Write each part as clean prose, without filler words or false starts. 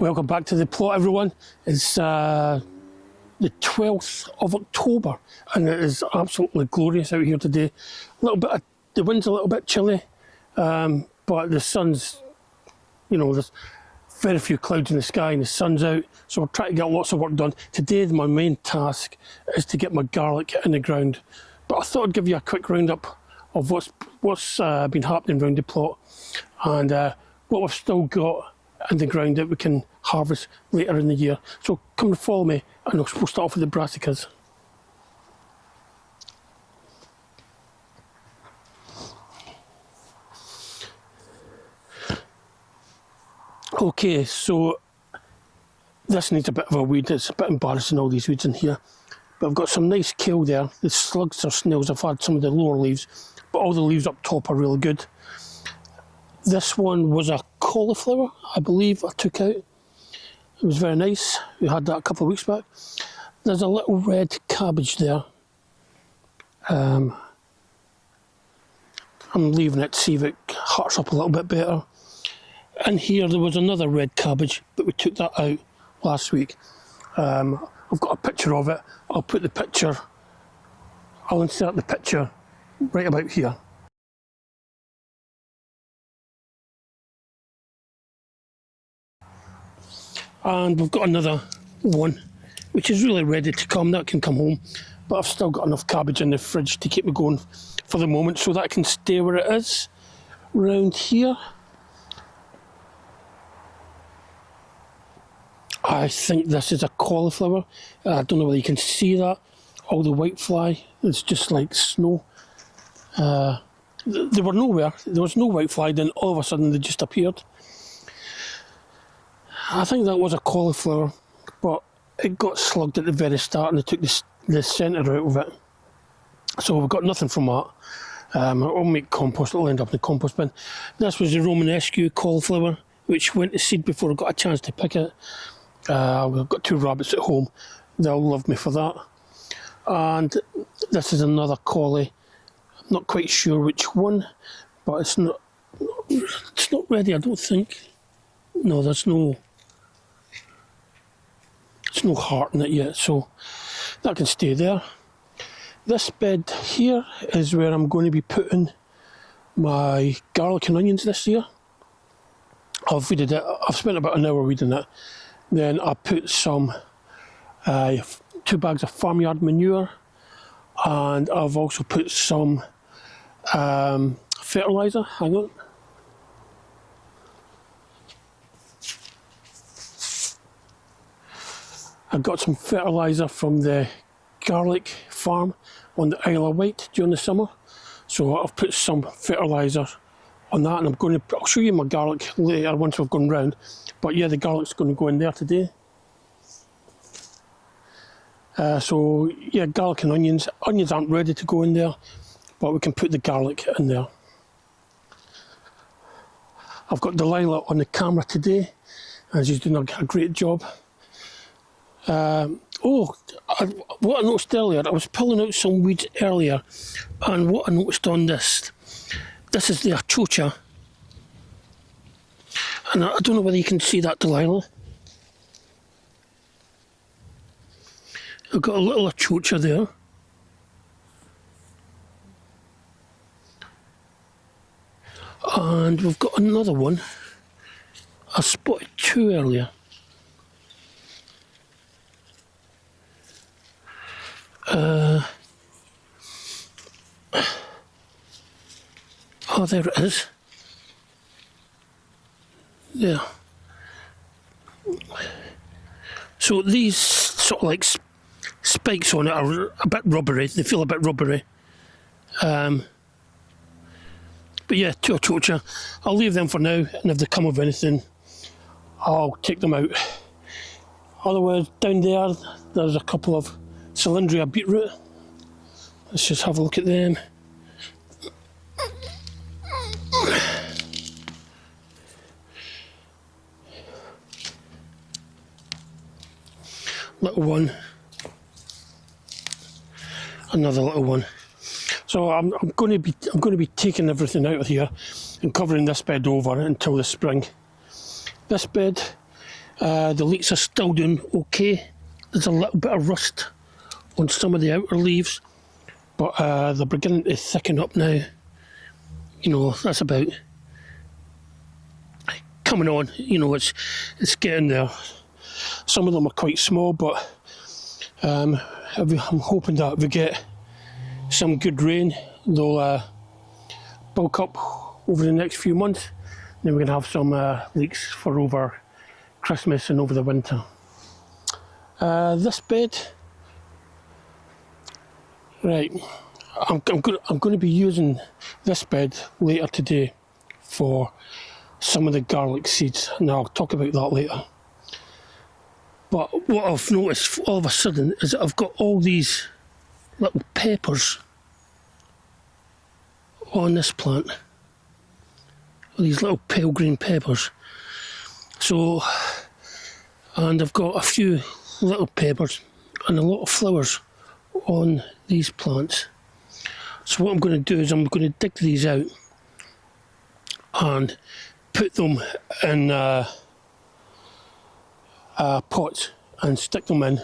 Welcome back to the plot, everyone. It's the 12th of October and it is absolutely glorious out here today. A little bit the wind's a little bit chilly, but the sun's, there's very few clouds in the sky and the sun's out, so we're trying to get lots of work done. Today my main task is to get my garlic in the ground, but I thought I'd give you a quick roundup of what's been happening around the plot and what we've still got in the ground that we can harvest later in the year. So come and follow me and we'll start off with the brassicas. Okay, so this needs a bit of a weed. It's a bit embarrassing, all these weeds in here. But I've got some nice kale there. The slugs or snails, I've had some of the lower leaves, but all the leaves up top are really good. This one was a cauliflower, I believe, I took out. It was very nice. We had that a couple of weeks back. There's a little red cabbage there. I'm leaving it to see if it hearts up a little bit better. And here there was another red cabbage, but we took that out last week. I've got a picture of it. I'll insert the picture right about here. And we've got another one which is really ready to come. That can come home, but I've still got enough cabbage in the fridge to keep me going for the moment, so that can stay where it is. Round here I think this is a cauliflower. I don't know whether you can see that. All the whitefly, it's just like snow. They were nowhere. There was no whitefly, then all of a sudden they just appeared. I think that was a cauliflower, but it got slugged at the very start and they took the centre out of it. So we've got nothing from that. I'll make compost, it'll end up in the compost bin. This was the Romanesque cauliflower, which went to seed before I got a chance to pick it. I've got 2 rabbits at home, they'll love me for that. And this is another collie. I'm not quite sure which one, but it's not ready, I don't think. No, there's no heart in it yet, so that can stay there. This bed here is where I'm going to be putting my garlic and onions this year. I've weeded it. I've spent about an hour weeding it. Then I put some 2 bags of farmyard manure, and I've also put some fertiliser. Hang on. I got some fertiliser from the garlic farm on the Isle of Wight during the summer, so I've put some fertiliser on that, and I'll show you my garlic later once we've gone round. But yeah, the garlic's going to go in there today. So yeah, garlic and onions. Onions aren't ready to go in there, but we can put the garlic in there. I've got Delilah on the camera today, and she's doing a great job. What I noticed earlier, I was pulling out some weeds earlier, and what I noticed on this is the achocha, and I don't know whether you can see that, Delilah. I've got a little achocha there. And we've got another one. I spotted 2 earlier. Oh, there it is. Yeah. So these sort of like spikes on it are a bit rubbery. They feel a bit rubbery. But yeah, 2 achocha. I'll leave them for now, and if they come of anything, I'll take them out. Otherwise, down there, there's a couple of cylindria beetroot. Let's just have a look at them. Little one, another little one. So I'm going to be taking everything out of here and covering this bed over until the spring. This bed The leeks are still doing okay. There's a little bit of rust on some of the outer leaves, but they're beginning to thicken up now. You know, that's about coming on. You know, it's getting there. Some of them are quite small, but I'm hoping that if we get some good rain, they'll bulk up over the next few months. Then we're going to have some leeks for over Christmas and over the winter. This bed, right, I'm going to be using this bed later today for some of the garlic seeds. Now I'll talk about that later. But what I've noticed all of a sudden is that I've got all these little peppers on this plant. These little pale green peppers. So, and I've got a few little peppers and a lot of flowers on these plants. So what I'm going to do is I'm going to dig these out and put them in pots and stick them in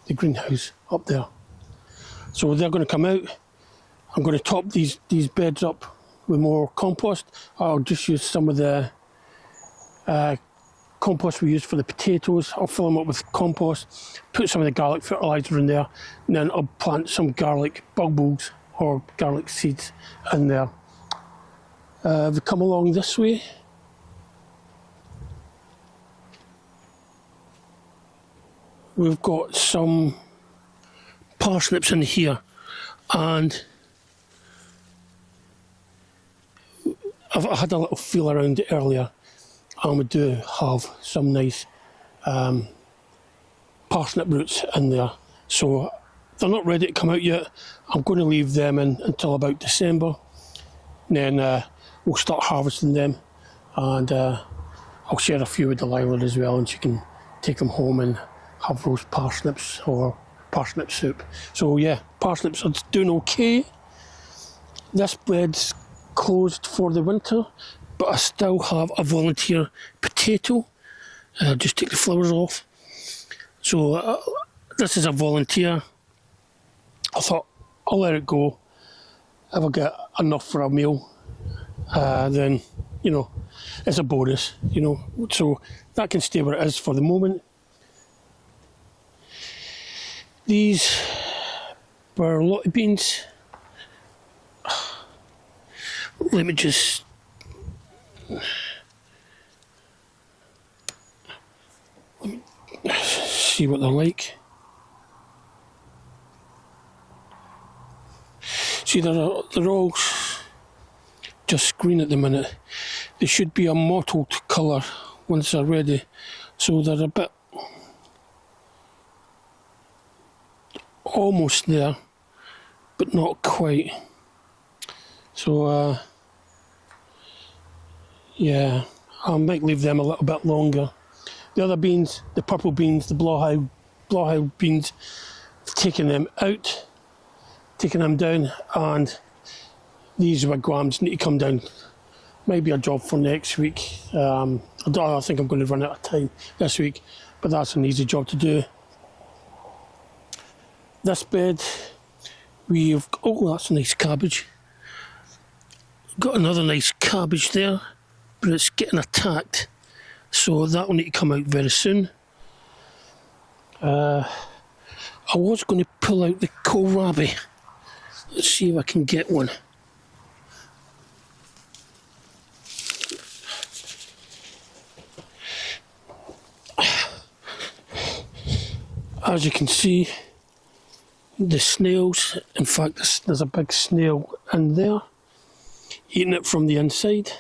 the greenhouse up there. So they're going to come out. I'm going to top these beds up with more compost. I'll just use some of the compost we use for the potatoes. I'll fill them up with compost, put some of the garlic fertiliser in there, and then I'll plant some garlic bulbs or garlic seeds in there. If we come along this way, we've got some parsnips in here, and I had a little feel around it earlier, and we do have some nice parsnip roots in there. So they're not ready to come out yet. I'm going to leave them in until about December. And then we'll start harvesting them, and I'll share a few with Delilah as well, and she can take them home and have roast parsnips or parsnip soup. So yeah, parsnips are doing okay. This bed's closed for the winter, but I still have a volunteer potato. Just take the flowers off. So this is a volunteer. I thought I'll let it go. If I get enough for a meal, then, you know, it's a bonus, you know. So that can stay where it is for the moment. These were lottie beans. Let me just see what they're like. See, they're all just green at the minute. They should be a mottled colour once they're ready. So they're a bit almost there, but not quite. So yeah, I might leave them a little bit longer. The other beans, the purple beans, the blauhau beans, I've taken them out, taken them down, and these wigwams need to come down. Maybe a job for next week. I think I'm going to run out of time this week, but that's an easy job to do. This bed, oh, that's a nice cabbage. Got another nice cabbage there, but it's getting attacked, so that will need to come out very soon. I was going to pull out the kohlrabi. Let's see if I can get one. As you can see, the snails, in fact there's a big snail in there, eating it from the inside.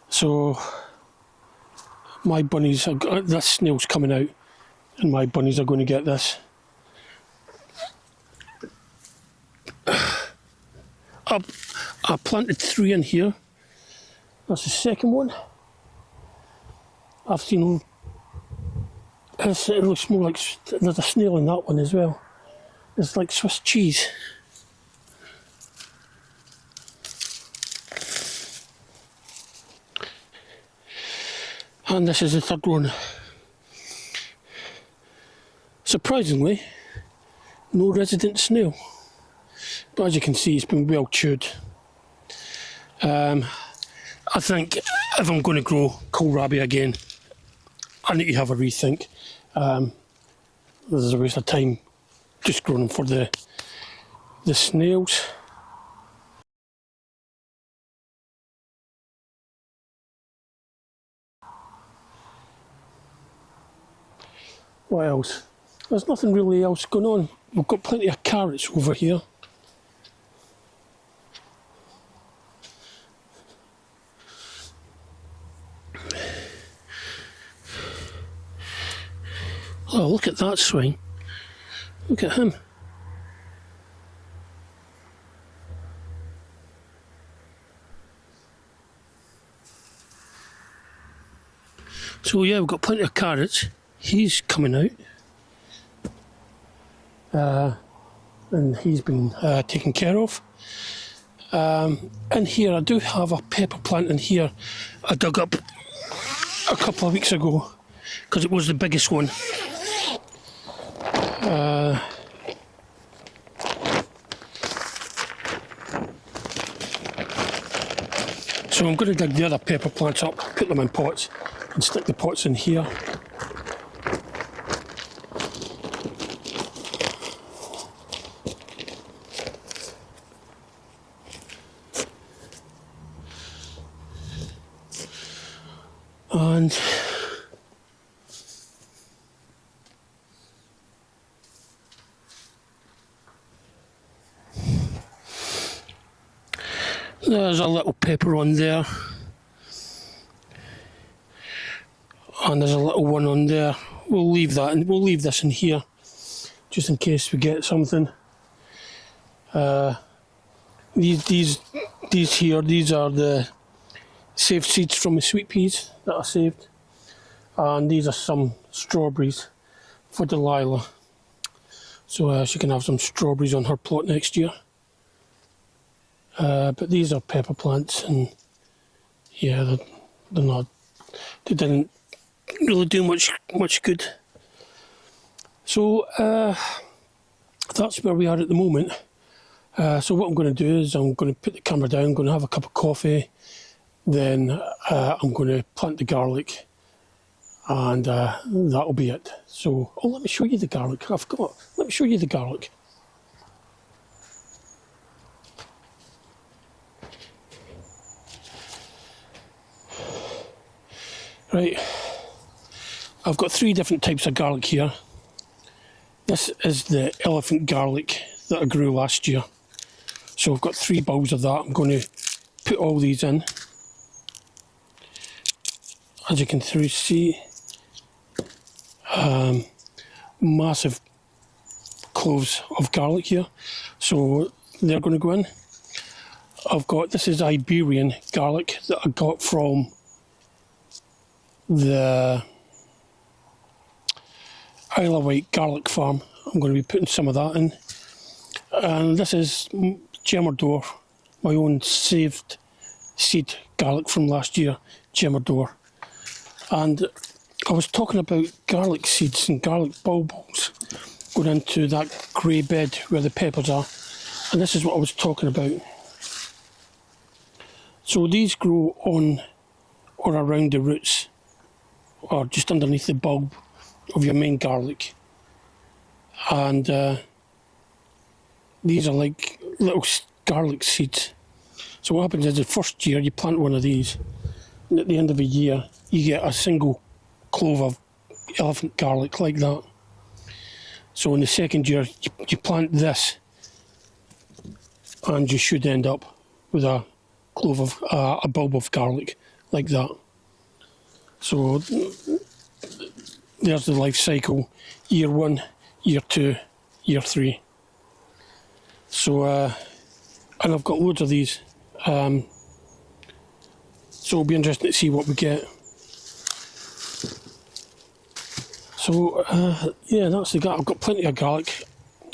So my bunnies, this snail's coming out, and my bunnies are going to get this. I planted 3 in here. That's the second one. I've seen, it looks more like, there's a snail in that one as well. It's like Swiss cheese. And this is the third one. Surprisingly, no resident snail. But as you can see, it's been well chewed. I think if I'm going to grow kohlrabi again, I need to have a rethink. This is a waste of time just growing them for the snails. What else? There's nothing really else going on. We've got plenty of carrots over here. Oh, look at that swine. Look at him. So yeah, we've got plenty of carrots. He's coming out. And he's been taken care of. In here, I do have a pepper plant in here I dug up a couple of weeks ago because it was the biggest one. So I'm going to dig the other pepper plants up, put them in pots and stick the pots in here. And there's a little pepper on there, and there's a little one on there. We'll leave that, and we'll leave this in here just in case we get something. These here, these are the saved seeds from the sweet peas that I saved, and these are some strawberries for Delilah, so she can have some strawberries on her plot next year. But these are pepper plants, and yeah, they're not. They didn't really do much good. So that's where we are at the moment. So what I'm going to do is I'm going to put the camera down. I'm going to have a cup of coffee. Then I'm going to plant the garlic, and that'll be it. So, oh, let me show you the garlic. I forgot. Let me show you the garlic. Right, I've got 3 different types of garlic here. This is the elephant garlic that I grew last year. So I've got 3 bowls of that. I'm going to put all these in. As you can see, massive cloves of garlic here. So they're going to go in. This is Iberian garlic that I got from the Isle of Wight garlic farm. I'm going to be putting some of that in. And this is Gemerdor, my own saved seed garlic from last year, Gemerdor. And I was talking about garlic seeds and garlic bulbs going into that grey bed where the peppers are. And this is what I was talking about. So these grow on or around the roots, or just underneath the bulb of your main garlic. And these are like little garlic seeds. So what happens is the first year you plant one of these, and at the end of a year you get a single clove of elephant garlic like that. So in the second year you plant this, and you should end up with a clove of a bulb of garlic like that. So there's the life cycle: year 1, year 2, year 3. So and I've got loads of these, so it'll be interesting to see what we get. So yeah, that's the garlic. I've got plenty of garlic.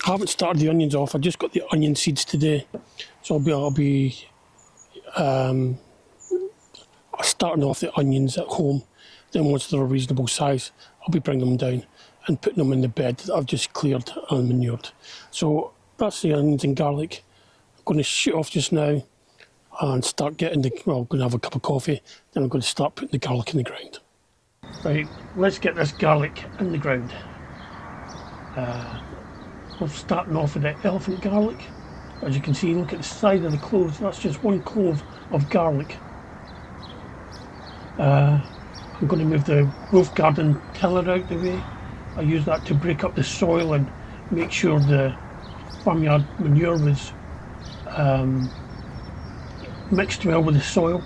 I haven't started the onions off. I just got the onion seeds today, so I'll be starting off the onions at home. Then once they're a reasonable size, I'll be bringing them down and putting them in the bed that I've just cleared and manured. So that's the onions and garlic. I'm going to shoot off just now and start getting I'm going to have a cup of coffee, then I'm going to start putting the garlic in the ground. Right, let's get this garlic in the ground. We're starting off with the elephant garlic. As you can see, look at the side of the cloves, that's just one clove of garlic. I'm going to move the roof garden tiller out the way. I use that to break up the soil and make sure the farmyard manure was mixed well with the soil.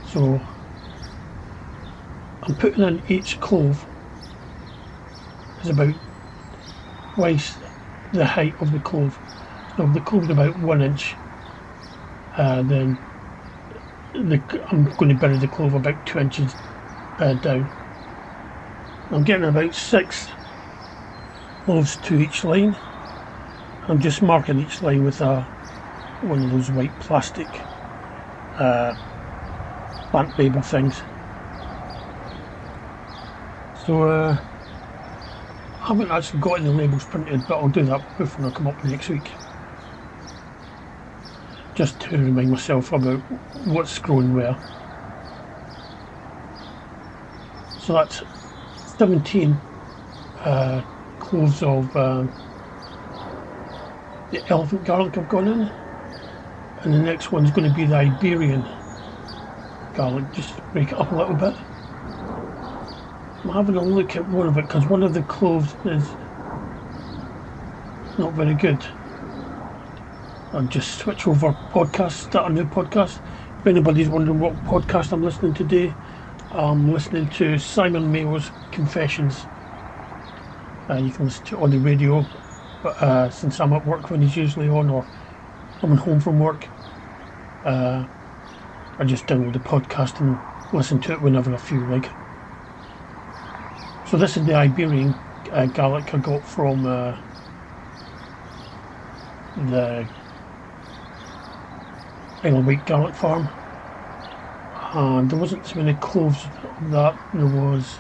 So I'm putting in each clove is about twice the height of the clove. So if the clove is about 1 inch, then I'm going to bury the clove about 2 inches down. I'm getting about 6 cloves to each line. I'm just marking each line with one of those white plastic plant label things. So I haven't actually got any labels printed, but I'll do that when I come up next week, just to remind myself about what's growing where. So that's 17 cloves of the elephant garlic I've gone in, and the next one's going to be the Iberian garlic. Just break it up a little bit. I'm having a look at one of it because one of the cloves is not very good. I'll just switch over podcast, start a new podcast. If anybody's wondering what podcast I'm listening to today, I'm listening to Simon Mayo's Confessions. You can listen to it on the radio, but since I'm at work when he's usually on, or coming home from work, I just download the podcast and listen to it whenever I feel like. So this is the Iberian garlic I got from the Isle of Wight garlic farm, and there wasn't so many cloves of that. There was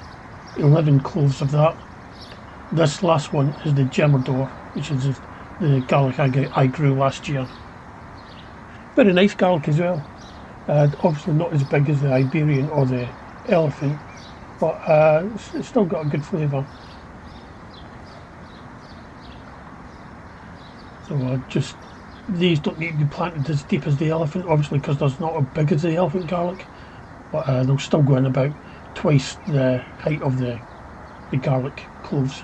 11 cloves of that. This last one is the Gemmador, which is the garlic I grew last year. Very nice garlic as well. Obviously not as big as the Iberian or the elephant, but it's still got a good flavour. So these don't need to be planted as deep as the elephant, obviously, because they're not as big as the elephant garlic, but they'll still go in about twice the height of the garlic cloves.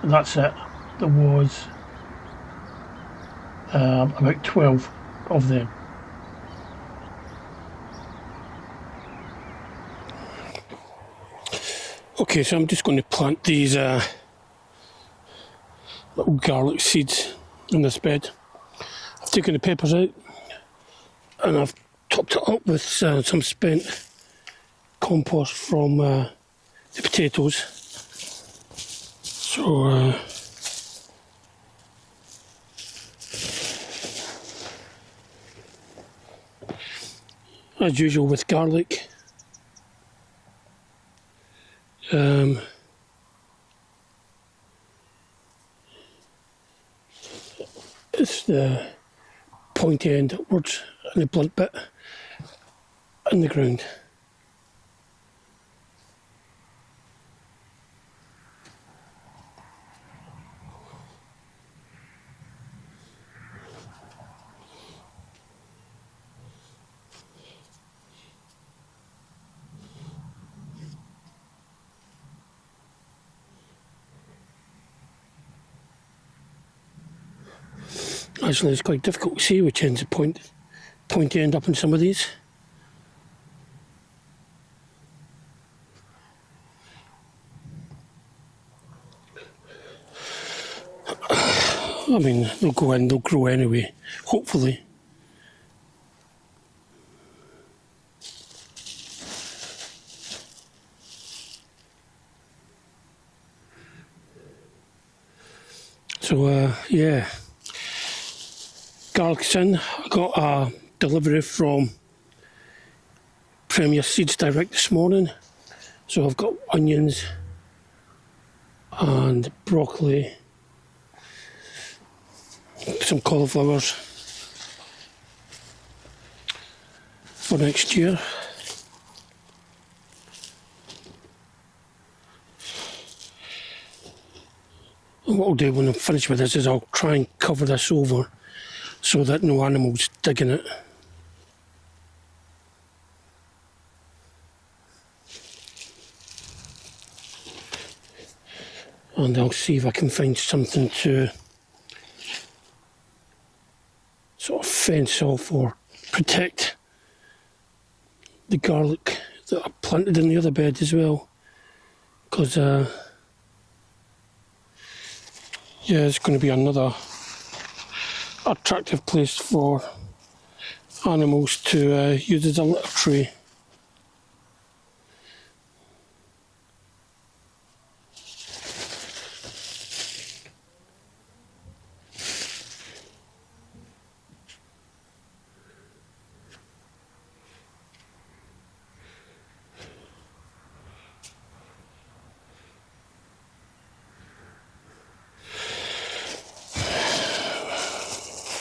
And that's it. There was about 12 of them. Okay, so I'm just going to plant these little garlic seeds in this bed. I've taken the peppers out and I've topped it up with some spent compost from the potatoes. So as usual with garlic, it's the pointy end upwards and the blunt bit in the ground. Actually, it's quite difficult to see which end's the pointy end up in some of these. I mean, they'll go in, they'll grow anyway, hopefully. So, yeah. Garlic's in. I got a delivery from Premier Seeds Direct this morning. So I've got onions, and broccoli, some cauliflowers for next year. And what I'll do when I'm finished with this is I'll try and cover this over so that no animals dig in it. And I'll see if I can find something to sort of fence off or protect the garlic that I planted in the other bed as well, because yeah, it's going to be another attractive place for animals to use as a litter tray.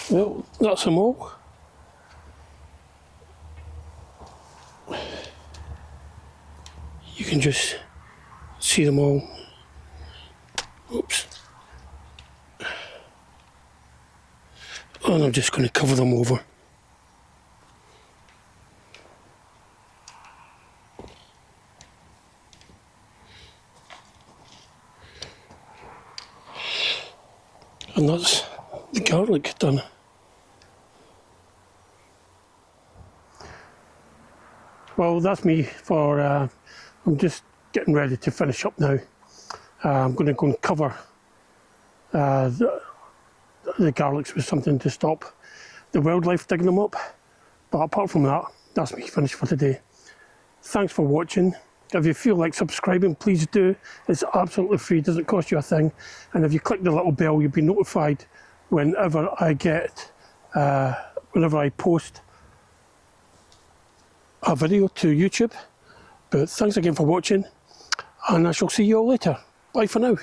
Well, that's them all. You can just see them all. Oops. And I'm just going to cover them over. And that's the garlic done. Well, that's me for, I'm just getting ready to finish up now. I'm going to go and cover the garlics with something to stop the wildlife digging them up. But apart from that, that's me finished for today. Thanks for watching. If you feel like subscribing, please do. It's absolutely free, doesn't cost you a thing. And if you click the little bell, you'll be notified whenever I post a video to YouTube. But thanks again for watching, and I shall see you all later. Bye for now.